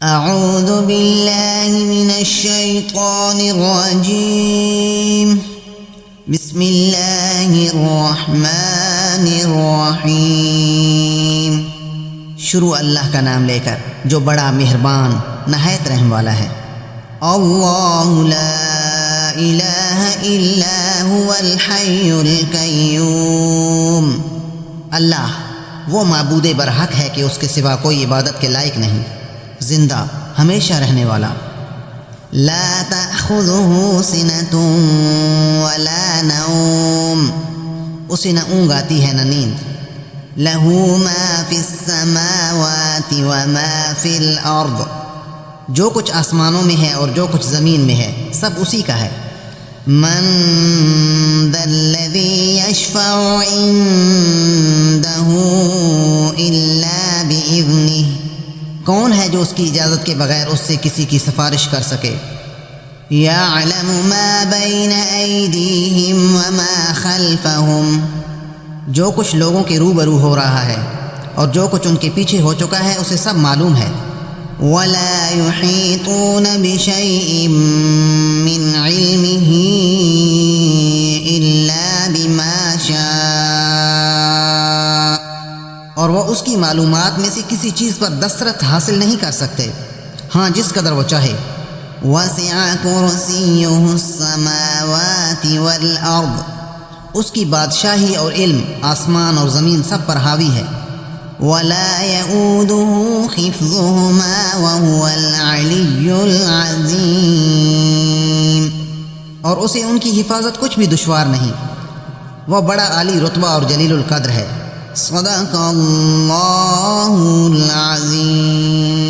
اعوذ باللہ من الشیطان الرجیم بسم اللہ الرحمن الرحیم۔ شروع اللہ کا نام لے کر جو بڑا مہربان نہایت رحم والا ہے۔ اللہ لا الہ الا هو الحی القیوم۔ اللہ وہ معبود برحق ہے کہ اس کے سوا کوئی عبادت کے لائق نہیں، زندہ ہمیشہ رہنے والا۔ لا تأخذه سنة ولا نوم، اسے نہ اونگ آتی ہے نہ نیند۔ لہ ما فی السماوات وما فی الارض، جو کچھ آسمانوں میں ہے اور جو کچھ زمین میں ہے سب اسی کا ہے۔ من ذا الذی یشفع عنده الا بإذنہ، کون ہے جو اس کی اجازت کے بغیر اس سے کسی کی سفارش کر سکے؟ یعلم ما بین ایدیہم وما خلفہم، جو کچھ لوگوں کے روبرو ہو رہا ہے اور جو کچھ ان کے پیچھے ہو چکا ہے اسے سب معلوم ہے۔ ولا یحیطون بشیء من علمہ الا بما شاء، اور وہ اس کی معلومات میں سے کسی چیز پر دسترس حاصل نہیں کر سکتے، ہاں جس قدر وہ چاہے۔ وسع کرسیہ السماوات والارض، اس کی بادشاہی اور علم آسمان اور زمین سب پر حاوی ہے۔ ولا یؤودہ حفظہما وہو العلی العظیم، اور اسے ان کی حفاظت کچھ بھی دشوار نہیں، وہ بڑا عالی رتبہ اور جلیل القدر ہے۔ صدق اللہ العظیم۔